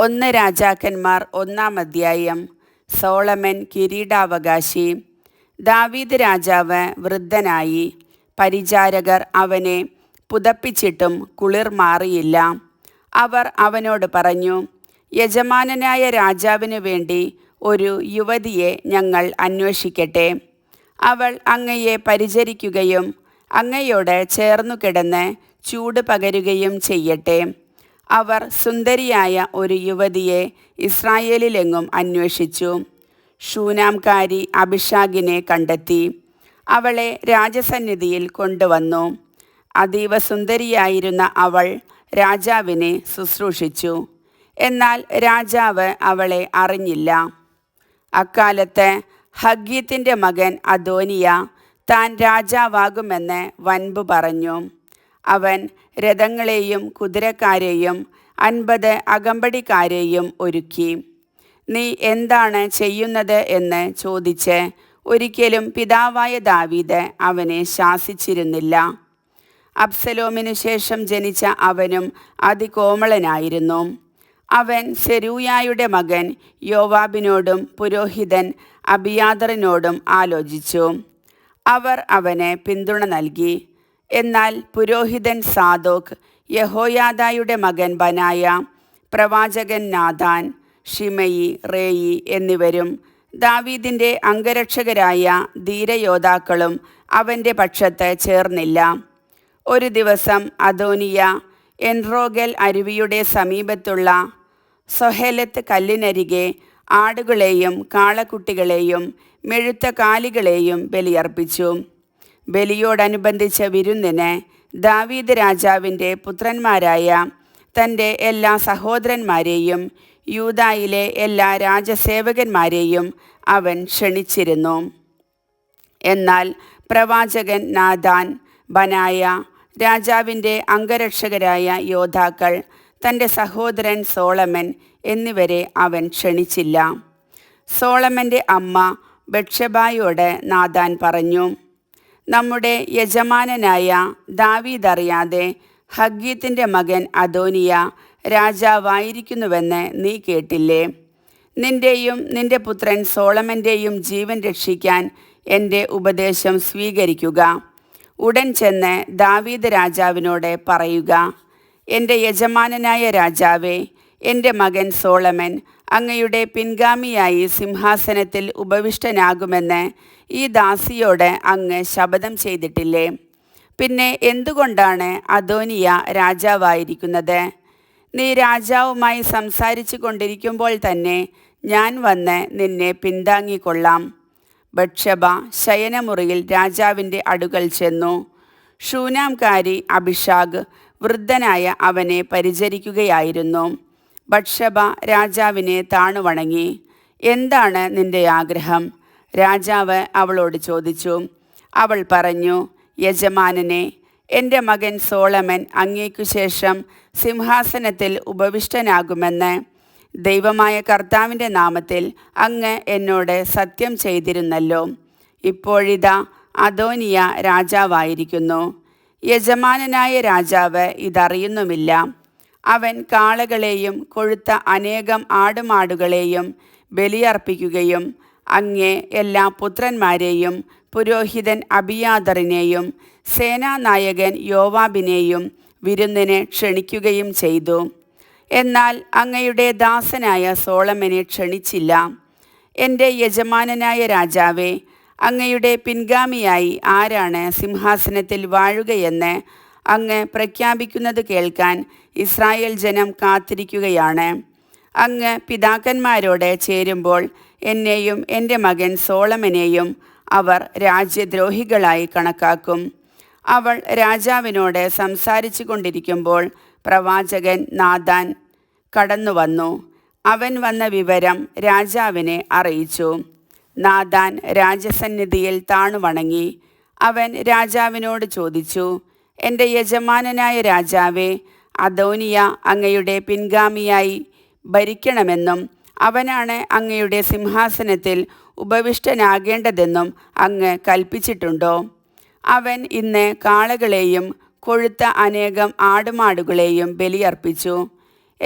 ഒന്ന് രാജാക്കന്മാർ 1-ാം അധ്യായം. സോളമൻ കിരീടാവകാശി. ദാവീദ് രാജാവ് വൃദ്ധനായി. പരിചാരകർ അവനെ പുതപ്പിച്ചിട്ടും കുളിർ മാറിയില്ല. അവർ അവനോട് പറഞ്ഞു, യജമാനനായ രാജാവിനു വേണ്ടി ഒരു യുവതിയെ ഞങ്ങൾ അന്വേഷിക്കട്ടെ. അവൾ അങ്ങയെ പരിചരിക്കുകയും അങ്ങയോട് ചേർന്നു കിടന്ന് ചൂട് പകരുകയും ചെയ്യട്ടെ. അവർ സുന്ദരിയായ ഒരു യുവതിയെ ഇസ്രായേലിലെങ്ങും അന്വേഷിച്ചു. ശൂനാംകാരി അബിഷാഗിനെ കണ്ടെത്തി. അവളെ രാജസന്നിധിയിൽ കൊണ്ടുവന്നു. അതീവ സുന്ദരിയായിരുന്ന അവൾ രാജാവിനെ ശുശ്രൂഷിച്ചു. എന്നാൽ രാജാവ് അവളെ അറിഞ്ഞില്ല. അക്കാലത്ത് ഹഗ്ഗീത്തിന്റെ മകൻ അദോനിയ താൻ രാജാവാകുമെന്ന് വൻപു പറഞ്ഞു. അവൻ രഥങ്ങളെയും കുതിരക്കാരെയും 50 അകമ്പടിക്കാരെയും ഒരുക്കി. നീ എന്താണ് ചെയ്യുന്നത് എന്ന് ചോദിച്ച് ഒരിക്കലും പിതാവായ ദാവീദ് അവനെ ശാസിച്ചിരുന്നില്ല. അബ്സലോമിനു ശേഷം ജനിച്ച അവനും അതികോമളനായിരുന്നു. അവൻ സെരൂയായുടെ മകൻ യോവാബിനോടും പുരോഹിതൻ അബിയാതറിനോടും ആലോചിച്ചു. അവർ അവന് പിന്തുണ നൽകി. എന്നാൽ പുരോഹിതൻ സാദോക്ക്, യഹോയാദായുടെ മകൻ ബനായ, പ്രവാചകൻ നാഥാൻ, ഷിമയി, റേയി എന്നിവരും ദാവീദിൻ്റെ അംഗരക്ഷകരായ ധീരയോദ്ധാക്കളും അവൻ്റെ പക്ഷത്ത് ചേർന്നില്ല. ഒരു ദിവസം അദോനിയ എൻറോഗൽ അരുവിയുടെ സമീപത്തുള്ള സൊഹേലത്ത് കല്ലിനരികെ ആടുകളെയും കാളക്കുട്ടികളെയും മെഴുത്ത കാലികളെയും ബലിയർപ്പിച്ചു. ബലിയോടനുബന്ധിച്ച വിരുന്നിന് ദാവീദ് രാജാവിൻ്റെ പുത്രന്മാരായ തൻ്റെ എല്ലാ സഹോദരന്മാരെയും യൂദായിലെ എല്ലാ രാജസേവകന്മാരെയും അവൻ ക്ഷണിച്ചിരുന്നു. എന്നാൽ പ്രവാചകൻ നാഥാൻ, ബനായ, രാജാവിൻ്റെ അംഗരക്ഷകരായ യോദ്ധാക്കൾ, തൻ്റെ സഹോദരൻ സോളമൻ എന്നിവരെ അവൻ ക്ഷണിച്ചില്ല. സോളമൻ്റെ അമ്മ ബത്ശബായോട് നാഥാൻ പറഞ്ഞു, നമ്മുടെ യജമാനനായ ദാവീദ് അറിയാതെ ഹഗ്ഗീത്തിന്റെ മകൻ അദോനിയ രാജാവായിരിക്കുന്നുവെന്ന് നീ കേട്ടില്ലേ? നിന്റെയും നിന്റെ പുത്രൻ സോളമൻ്റെയും ജീവൻ രക്ഷിക്കാൻ എൻ്റെ ഉപദേശം സ്വീകരിക്കുക. ഉടൻ ചെന്ന് ദാവീദ് രാജാവിനോട് പറയുക, എൻ്റെ യജമാനനായ രാജാവേ, എൻ്റെ മകൻ സോളമൻ അങ്ങയുടെ പിൻഗാമിയായി സിംഹാസനത്തിൽ ഉപവിഷ്ടനാകുമെന്ന് ഈ ദാസിയോട് അങ്ങ് ശപഥം ചെയ്തിട്ടില്ലേ? പിന്നെ എന്തുകൊണ്ടാണ് അദോനിയ രാജാവായിരിക്കുന്നത്? നീ രാജാവുമായി സംസാരിച്ചു കൊണ്ടിരിക്കുമ്പോൾ തന്നെ ഞാൻ വന്ന് നിന്നെ പിന്താങ്ങിക്കൊള്ളാം. ബത്ശബ ശയനമുറിയിൽ രാജാവിൻ്റെ അടുക്കൽ ചെന്നു. ശൂനാംകാരി അബിഷാഗ് വൃദ്ധനായ അവനെ പരിചരിക്കുകയായിരുന്നു. ബത്ശബ രാജാവിനെ താണുവണങ്ങി. എന്താണ് നിന്റെ ആഗ്രഹം? രാജാവ് അവളോട് ചോദിച്ചു. അവൾ പറഞ്ഞു, യജമാനനെ, എൻ്റെ മകൻ സോളമൻ അങ്ങേക്കു ശേഷം സിംഹാസനത്തിൽ ഉപവിഷ്ടനാകുമെന്ന് ദൈവമായ കർത്താവിൻ്റെ നാമത്തിൽ അങ്ങ് എന്നോട് സത്യം ചെയ്തിരുന്നല്ലോ. ഇപ്പോഴിതാ അദോനിയ രാജാവായിരിക്കുന്നു. യജമാനനായ രാജാവ് ഇതറിയുന്നുമില്ല. അവൻ കാളകളെയും കൊഴുത്ത അനേകം ആടുമാടുകളെയും ബലിയർപ്പിക്കുകയും അങ്ങേ എല്ലാ പുത്രന്മാരെയും പുരോഹിതൻ അബിയാതറിനെയും സേനാനായകൻ യോവാബിനെയും വിരുന്നിന് ക്ഷണിക്കുകയും ചെയ്തു. എന്നാൽ അങ്ങയുടെ ദാസനായ സോളമനെ ക്ഷണിച്ചില്ല. എൻ്റെ യജമാനനായ രാജാവേ, അങ്ങയുടെ പിൻഗാമിയായി ആരാണ് സിംഹാസനത്തിൽ വാഴുകയെന്ന് അങ്ങ് പ്രഖ്യാപിക്കുന്നത് കേൾക്കാൻ ഇസ്രായേൽ ജനം കാത്തിരിക്കുകയാണ്. അങ്ങ് പിതാക്കന്മാരോട് ചേരുമ്പോൾ എന്നെയും എൻ്റെ മകൻ സോളമനെയും അവർ രാജ്യദ്രോഹികളായി കണക്കാക്കും. അവൾ രാജാവിനോട് സംസാരിച്ചു കൊണ്ടിരിക്കുമ്പോൾ പ്രവാചകൻ നാഥാൻ കടന്നു അവൻ വന്ന വിവരം രാജാവിനെ അറിയിച്ചു. നാഥാൻ രാജസന്നിധിയിൽ താണുവണങ്ങി. അവൻ രാജാവിനോട് ചോദിച്ചു, എൻ്റെ യജമാനനായ രാജാവേ, അദോനിയ അങ്ങയുടെ പിൻഗാമിയായി ഭരിക്കണമെന്നും അവനാണ് അങ്ങയുടെ സിംഹാസനത്തിൽ ഉപവിഷ്ടനാകേണ്ടതെന്നും അങ്ങ് കൽപ്പിച്ചിട്ടുണ്ടോ? അവൻ ഇന്ന് കാളകളെയും കൊഴുത്ത അനേകം ആടുമാടുകളെയും ബലിയർപ്പിച്ചു.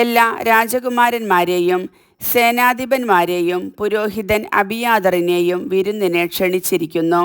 എല്ലാ രാജകുമാരന്മാരെയും സേനാധിപന്മാരെയും പുരോഹിതൻ അബിയാതറിനെയും വിരുന്നിനെ ക്ഷണിച്ചിരിക്കുന്നു.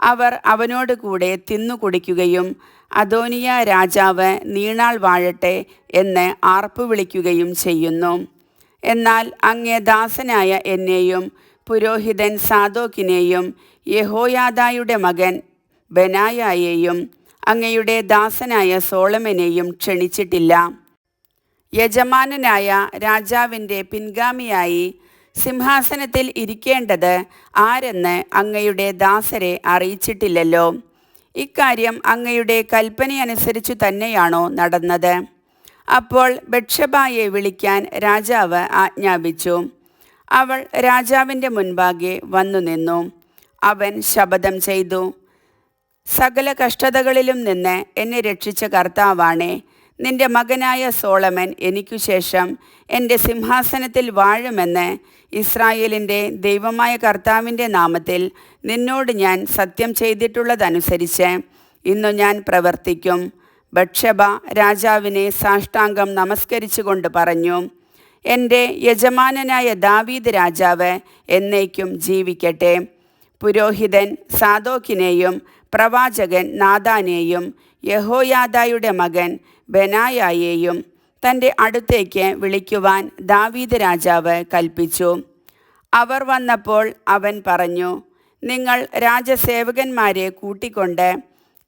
അവർ അവനോട് കൂടെ തിന്നുകുടിക്കുകയും അദോനിയ രാജാവ് നീണാൾ വാഴട്ടെ എന്ന് ആർപ്പു വിളിക്കുകയും ചെയ്യുന്നു. എന്നാൽ അങ്ങേ ദാസനായ എന്നെയും പുരോഹിതൻ സാദോക്കിനെയും യഹോയാദായുടെ മകൻ ബെനായായെയും അങ്ങയുടെ ദാസനായ സോളമനെയും ക്ഷണിച്ചിട്ടില്ല. യജമാനനായ രാജാവിൻ്റെ പിൻഗാമിയായി സിംഹാസനത്തിൽ ഇരിക്കേണ്ടത് ആരെന്ന് അങ്ങയുടെ ദാസരെ അറിയിച്ചിട്ടില്ലല്ലോ. ഇക്കാര്യം അങ്ങയുടെ കൽപ്പനയനുസരിച്ചു തന്നെയാണോ നടന്നത്? അപ്പോൾ ബത്ശബായെ വിളിക്കാൻ രാജാവ് ആജ്ഞാപിച്ചു. അവൾ രാജാവിൻ്റെ മുൻപാകെ വന്നു നിന്നു. അവൻ ശപഥം ചെയ്തു, സകല കഷ്ടതകളിലും നിന്ന് എന്നെ രക്ഷിച്ച കർത്താവാണേ, നിന്റെ മകനായ സോളമൻ എനിക്കു ശേഷം എൻ്റെ സിംഹാസനത്തിൽ വാഴുമെന്ന് ഇസ്രായേലിൻ്റെ ദൈവമായ കർത്താവിൻ്റെ നാമത്തിൽ നിന്നോട് ഞാൻ സത്യം ചെയ്തിട്ടുള്ളതനുസരിച്ച് ഇന്നു ഞാൻ പ്രവർത്തിക്കും. ബത്ശബ രാജാവിനെ സാഷ്ടാംഗം നമസ്കരിച്ചുകൊണ്ട് പറഞ്ഞു, എൻ്റെ യജമാനനായ ദാവീദ് രാജാവ് എന്നേക്കും ജീവിക്കട്ടെ. പുരോഹിതൻ സാദോക്കിനെയും പ്രവാചകൻ നാഥാനെയും യഹോയാദായുടെ മകൻ ബെനായായെയും തൻ്റെ അടുത്തേക്ക് വിളിക്കുവാൻ ദാവീദ് രാജാവ് കൽപ്പിച്ചു. അവർ വന്നപ്പോൾ അവൻ പറഞ്ഞു, നിങ്ങൾ രാജസേവകന്മാരെ കൂട്ടിക്കൊണ്ട്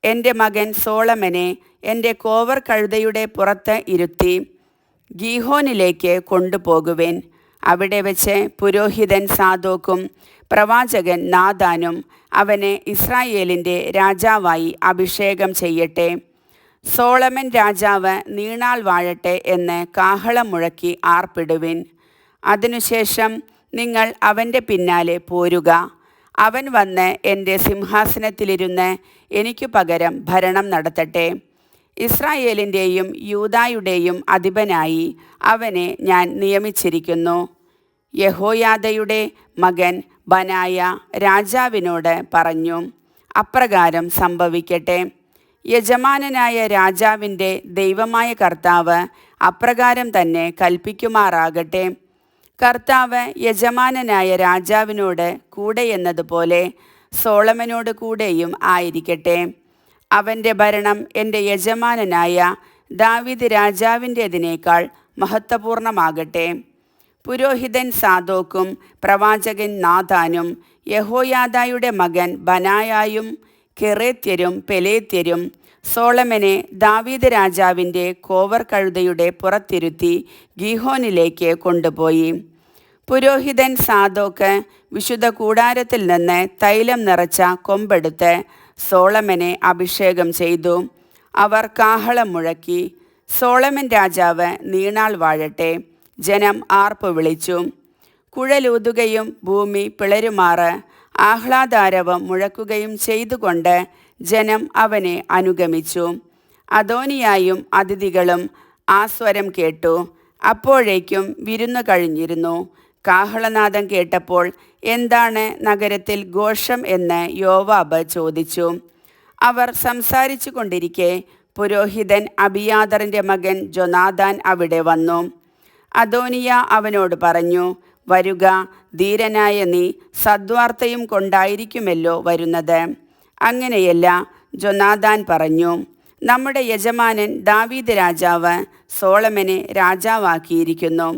എൻ്റെ മകൻ സോളമനെ എൻ്റെ കോവർ കഴുതയുടെ പുറത്ത് ഇരുത്തി ഗീഹോനിലേക്ക് കൊണ്ടുപോകുവിൻ. അവിടെ വെച്ച് പുരോഹിതൻ സാദോക്കും പ്രവാചകൻ നാഥാനും അവനെ ഇസ്രായേലിൻ്റെ രാജാവായി അഭിഷേകം ചെയ്യട്ടെ. സോളമൻ രാജാവ് നീണാൾ വാഴട്ടെ എന്ന് കാഹളം മുഴക്കി ആർപ്പിടുവിൻ. അതിനുശേഷം നിങ്ങൾ അവൻ്റെ പിന്നാലെ പോരുക. അവൻ വന്ന് എൻ്റെ സിംഹാസനത്തിലിരുന്ന് എനിക്കു പകരം ഭരണം നടത്തട്ടെ. ഇസ്രായേലിൻ്റെയും യൂദായുടെയും അധിപനായി അവനെ ഞാൻ നിയമിച്ചിരിക്കുന്നു. യഹോയാദയുടെ മകൻ ബനായ രാജാവിനോട് പറഞ്ഞു, അപ്രകാരം സംഭവിക്കട്ടെ. യജമാനനായ രാജാവിൻ്റെ ദൈവമായ കർത്താവ് അപ്രകാരം തന്നെ കൽപ്പിക്കുമാറാകട്ടെ. കർത്താവ് യജമാനനായ രാജാവിനോട് കൂടെ എന്നതുപോലെ സോളമനോട് കൂടെയും ആയിരിക്കട്ടെ. അവൻ്റെ ഭരണം എൻ്റെ യജമാനനായ ദാവീദ് രാജാവിൻ്റേതിനേക്കാൾ മഹത്വപൂർണമാകട്ടെ. പുരോഹിതൻ സാദോക്കും പ്രവാചകൻ നാഥാനും യഹോയാദായുടെ മകൻ ബനായായും കെറേത്യരും പെലേത്യരും സോളമനെ ദാവീദ് രാജാവിൻ്റെ കോവർ കഴുതയുടെ പുറത്തിരുത്തി ഗീഹോനിലേക്ക് കൊണ്ടുപോയി. പുരോഹിതൻ സാദോക്ക് വിശുദ്ധ കൂടാരത്തിൽ നിന്ന് തൈലം നിറച്ച കൊമ്പെടുത്ത് സോളമനെ അഭിഷേകം ചെയ്തു. അവർ കാഹളം മുഴക്കി, സോളമൻ രാജാവ് നീണാൾ വാഴട്ടെ. ജനം ആർപ്പ് വിളിച്ചു. കുഴലൂതുകയും ഭൂമി പിളരുമാറ് ആഹ്ലാദാരവം മുഴക്കുകയും ചെയ്തുകൊണ്ട് ജനം അവനെ അനുഗമിച്ചു. അദോനിയായും അതിഥികളും ആ സ്വരം കേട്ടു. അപ്പോഴേക്കും വിരുന്നു കഴിഞ്ഞിരുന്നു. കാഹളനാദം കേട്ടപ്പോൾ എന്താണ് നഗരത്തിൽ ഘോഷം എന്ന് യോവാബ് ചോദിച്ചു. അവർ സംസാരിച്ചു കൊണ്ടിരിക്കെ പുരോഹിതൻ അബിയാതറിൻ്റെ മകൻ ജോനാഥാൻ അവിടെ വന്നു. അദോനിയ അവനോട് പറഞ്ഞു, വരുക, ധീരനായ നീ സദ്വാർത്തയും കൊണ്ടായിരിക്കുമല്ലോ വരുന്നത്. അങ്ങനെയല്ല, ജോനാഥാൻ പറഞ്ഞു, നമ്മുടെ യജമാനൻ ദാവീദ് രാജാവ് സോളമനെ രാജാവാക്കിയിരിക്കുന്നു.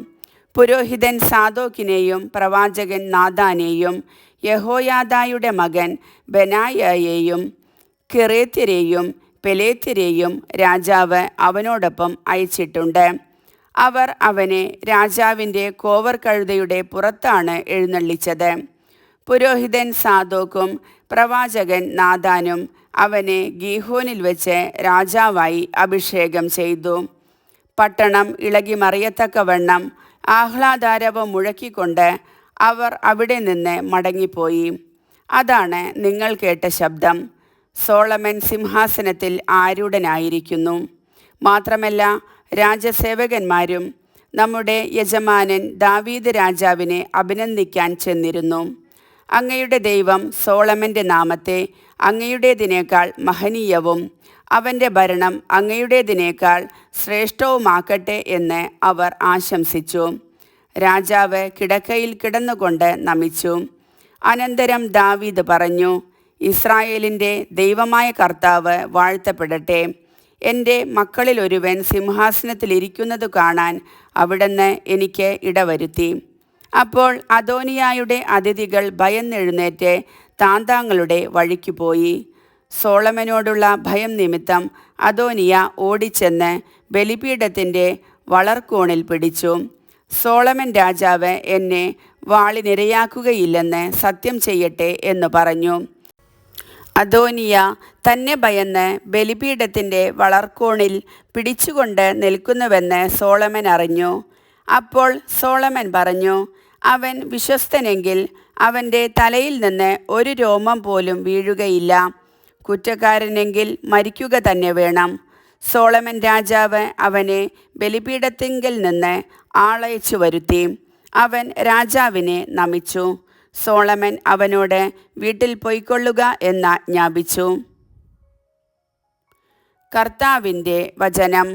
പുരോഹിതൻ സാദോക്കിനെയും പ്രവാചകൻ നാഥാനെയും യഹോയാദായുടെ മകൻ ബെനായയെയും കെറേത്യരെയും പെലേത്യരെയും രാജാവ് അവനോടൊപ്പം അയച്ചിട്ടുണ്ട്. അവർ അവനെ രാജാവിൻ്റെ കോവർ കഴുതയുടെ പുറത്താണ് എഴുന്നള്ളിച്ചത്. പുരോഹിതൻ സാദോക്കും പ്രവാചകൻ നാഥാനും അവനെ ഗീഹോനിൽ വെച്ച് രാജാവായി അഭിഷേകം ചെയ്തു. പട്ടണം ഇളകി മറിയത്തക്കവണ്ണം ആഹ്ലാദാരവം മുഴക്കിക്കൊണ്ട് അവർ അവിടെ നിന്ന് മടങ്ങിപ്പോയി. അതാണ് നിങ്ങൾ കേട്ട ശബ്ദം. സോളമൻ സിംഹാസനത്തിൽ ആരൂഢനായിരിക്കുന്നു. മാത്രമല്ല, രാജസേവകന്മാരും നമ്മുടെ യജമാനൻ ദാവീദ് രാജാവിനെ അഭിനന്ദിക്കാൻ ചെന്നിരുന്നു. അങ്ങയുടെ ദൈവം സോളമൻ്റെ നാമത്തെ അങ്ങയുടേതിനേക്കാൾ മഹനീയവും അവൻ്റെ ഭരണം അങ്ങയുടേതിനേക്കാൾ ശ്രേഷ്ഠവുമാക്കട്ടെ എന്ന് അവർ ആശംസിച്ചു. രാജാവ് കിടക്കയിൽ കിടന്നുകൊണ്ട് നമിച്ചു. അനന്തരം ദാവീദ് പറഞ്ഞു, ഇസ്രായേലിൻ്റെ ദൈവമായ കർത്താവ് വാഴ്ത്തപ്പെടട്ടെ. എൻ്റെ മക്കളിലൊരുവൻ സിംഹാസനത്തിലിരിക്കുന്നത് കാണാൻ അവിടുന്ന് എനിക്ക് ഇടവരുത്തി. അപ്പോൾ അദോനിയായുടെ അതിഥികൾ ഭയന്നെഴുന്നേറ്റ് താന്താങ്ങളുടെ വഴിക്ക് പോയി. സോളമനോടുള്ള ഭയം നിമിത്തം അദോനിയ ഓടിച്ചെന്ന് ബലിപീഠത്തിൻ്റെ വളർക്കോണിൽ പിടിച്ചു. സോളമൻ രാജാവ് എന്നെ വാളിനിരയാക്കുകയില്ലെന്ന് സത്യം ചെയ്യട്ടെ എന്ന് പറഞ്ഞു. അദോനിയ തന്നെ ഭയന്ന് ബലിപീഠത്തിൻ്റെ വളർക്കോണിൽ പിടിച്ചുകൊണ്ട് നിൽക്കുന്നുവെന്ന് സോളമൻ അറിഞ്ഞു. അപ്പോൾ സോളമൻ പറഞ്ഞു, അവൻ വിശ്വസ്തനെങ്കിൽ അവൻ്റെ തലയിൽ നിന്ന് ഒരു രോമം പോലും വീഴുകയില്ല. കുറ്റക്കാരനെങ്കിൽ മരിക്കുക തന്നെ വേണം. സോളമൻ രാജാവ് അവനെ ബലിപീഠത്തിങ്കൽ നിന്ന് ആളയച്ചു വരുത്തി. അവൻ രാജാവിനെ നമിച്ചു. സോളമൻ അവനോട് വീട്ടിൽ പൊയ്ക്കൊള്ളുക എന്നാജ്ഞാപിച്ചു. കർത്താവിൻ്റെ വചനം.